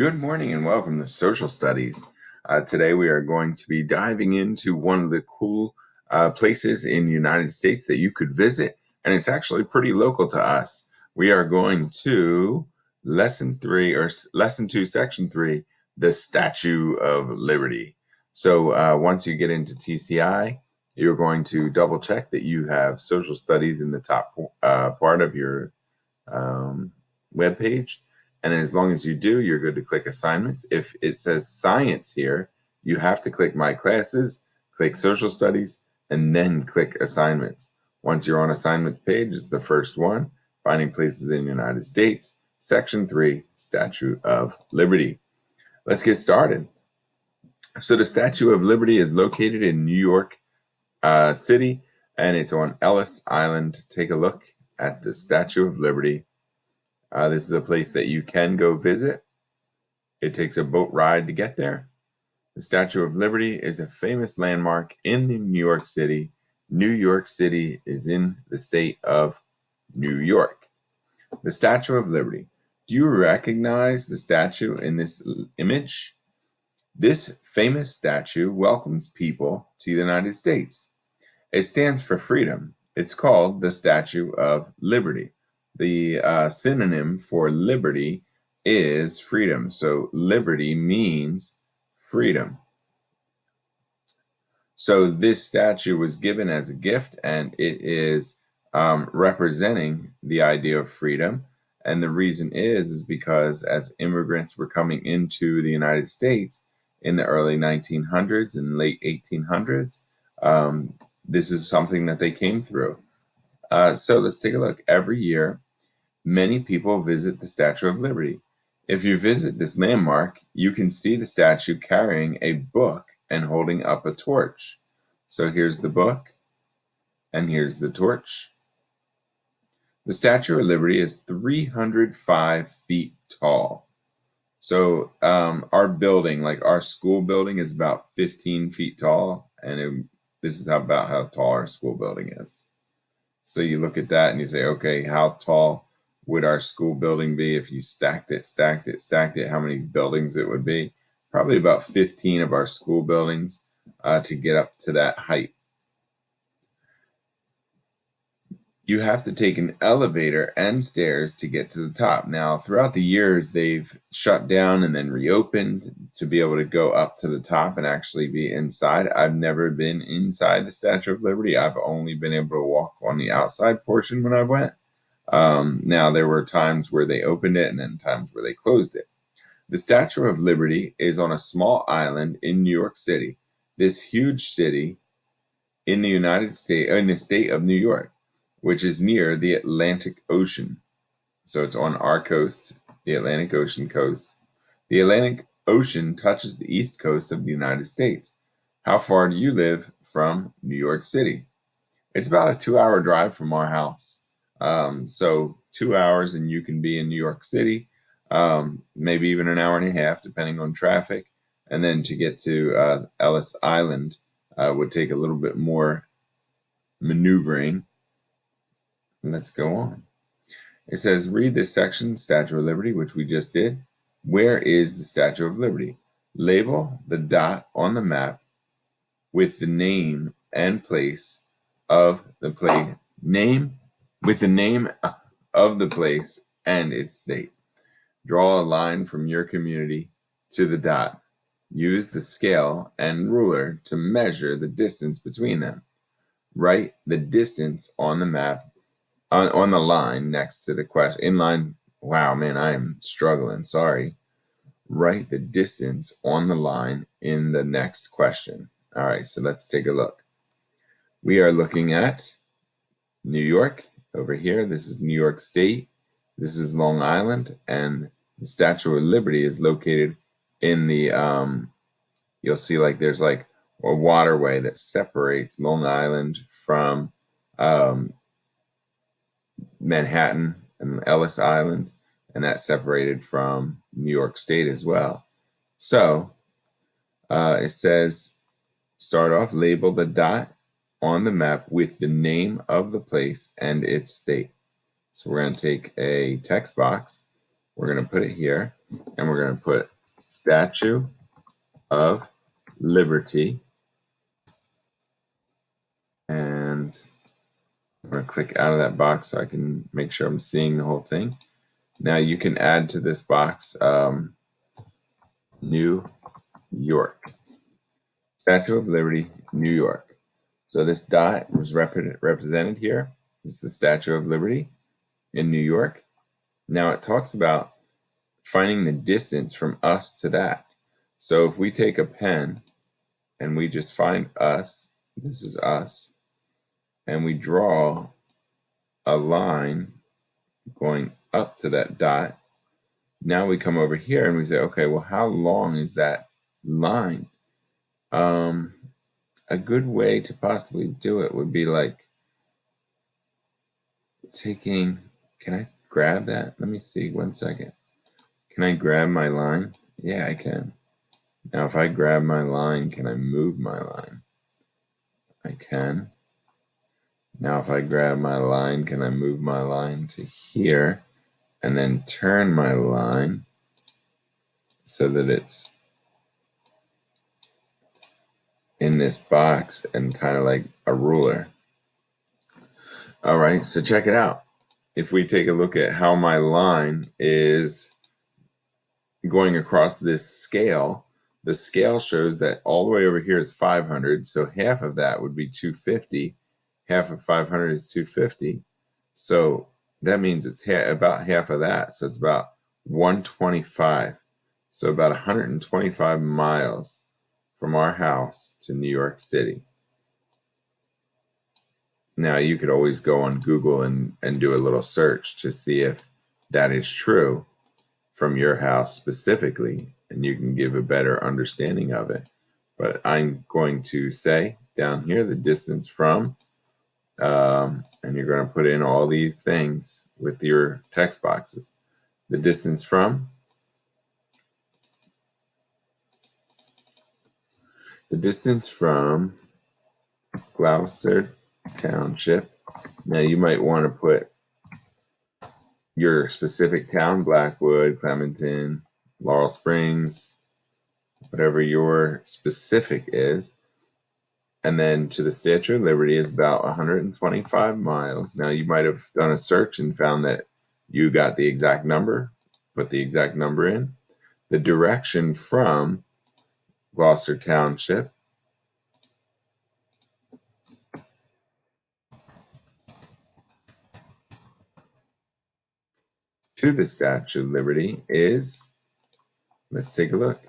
Good morning and welcome to Social Studies. Today we are going to be diving into one of the cool places in the United States that you could visit, and it's actually pretty local to us. We are going to Lesson 2, Section 3, the Statue of Liberty. So once you get into TCI, you're going to double check that you have Social Studies in the top part of your web page. And as long as you do, you're good to click assignments. If it says science here, you have to click my classes, click social studies, and then click assignments. Once you're on assignments page, it's the first one, finding places in the United States, section 3, Statue of Liberty. Let's get started. So the Statue of Liberty is located in New York City, and it's on Ellis Island. Take a look at the Statue of Liberty. This is a place that you can go visit. It takes a boat ride to get there. The Statue of Liberty is a famous landmark in New York City. New York City is in the state of New York. The Statue of Liberty. Do you recognize the statue in this image? This famous statue welcomes people to the United States. It stands for freedom. It's called the Statue of Liberty. The synonym for liberty is freedom. So liberty means freedom. So this statue was given as a gift, and it is representing the idea of freedom. And the reason is because as immigrants were coming into the United States in the early 1900s and late 1800s, this is something that they came through. So let's take a look. Every year, many people visit the Statue of Liberty. If you visit this landmark, you can see the statue carrying a book and holding up a torch. So here's the book, and here's the torch. The Statue of Liberty is 305 feet tall. So our building, like our school building, is about 15 feet tall, and this is about how tall our school building is. So you look at that and you say, okay, how tall would our school building be if you stacked it, how many buildings it would be? Probably about 15 of our school buildings to get up to that height. You have to take an elevator and stairs to get to the top. Now, throughout the years, they've shut down and then reopened to be able to go up to the top and actually be inside. I've never been inside the Statue of Liberty. I've only been able to walk on the outside portion when I went. Now, there were times where they opened it and then times where they closed it. The Statue of Liberty is on a small island in New York City, this huge city in the United States, in the state of New York, which is near the Atlantic Ocean. So it's on our coast, the Atlantic Ocean coast. The Atlantic Ocean touches the east coast of the United States. How far do you live from New York City? It's about a 2-hour drive from our house. So 2 hours and you can be in New York City, maybe even an hour and a half, depending on traffic. And then to get to Ellis Island would take a little bit more maneuvering. Let's go on. It says, read this section, Statue of Liberty, which we just did. Where is the Statue of Liberty? Label the dot on the map with the name and place of the place. With the name of the place and its state. Draw a line from your community to the dot. Use the scale and ruler to measure the distance between them. Write the distance on the map on the line next to the question. In line, wow, man, I am struggling. Sorry. Write the distance on the line in the next question. All right, so let's take a look. We are looking at New York over here. This is New York State. This is Long Island, and the Statue of Liberty is located in the, you'll see like there's like a waterway that separates Long Island from Manhattan and Ellis Island, and that's separated from New York State as well. So it says, start off, label the dot on the map with the name of the place and its state. So we're going to take a text box. We're going to put it here. and we're going to put Statue of Liberty. And I'm going to click out of that box so I can make sure I'm seeing the whole thing. Now you can add to this box New York. Statue of Liberty, New York. So this dot was represented here. This is the Statue of Liberty in New York. Now it talks about finding the distance from us to that. So if we take a pen and we just find us, this is us, and we draw a line going up to that dot, now we come over here and we say, okay, well, how long is that line? A good way to possibly do it would be like taking, can I grab that? Let me see, 1 second. Can I grab my line? Yeah, I can. Now, if I grab my line, can I move my line? I can. Now, if I grab my line, can I move my line to here and then turn my line so that it's in this box and kind of like a ruler? All right, so check it out. If we take a look at how my line is going across this scale, the scale shows that all the way over here is 500, so half of that would be 250. Half of 500 is 250. So that means it's about half of that. So it's about 125. So about 125 miles from our house to New York City. Now, you could always go on Google and do a little search to see if that is true from your house specifically, and you can give a better understanding of it. But I'm going to say down here the distance from, and you're going to put in all these things with your text boxes. The distance from Gloucester Township. Now you might want to put your specific town, Blackwood, Clementon, Laurel Springs, whatever your specific is. And then to the Statue of Liberty is about 125 miles. Now you might have done a search and found that you got the exact number, put the exact number in. The direction from Gloucester Township to the Statue of Liberty is, let's take a look.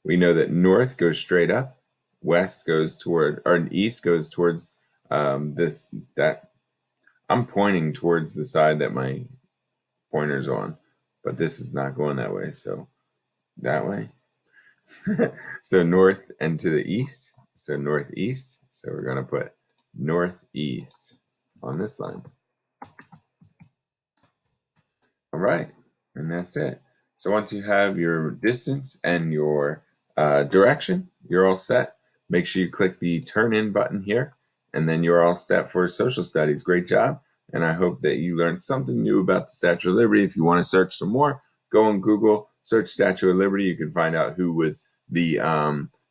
We know that north goes straight up, west goes toward, or east goes towards that. I'm pointing towards the side that my pointer's on, but this is not going that way, so that way. So north and to the east, so northeast. So we're going to put northeast on this line. All right, and that's it. So once you have your distance and your direction, you're all set. Make sure you click the turn in button here, and then you're all set for social studies. Great job, and I hope that you learned something new about the Statue of Liberty. If you want to search some more, go on Google, search Statue of Liberty. You can find out who was the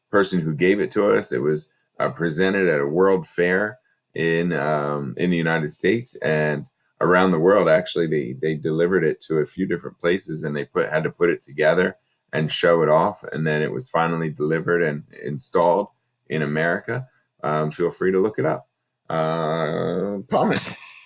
person who gave it to us. It was presented at a World Fair in the United States, and around the world. Actually, they delivered it to a few different places, and they had to put it together and show it off, and then it was finally delivered and installed in America. Feel free to look it up. Comment.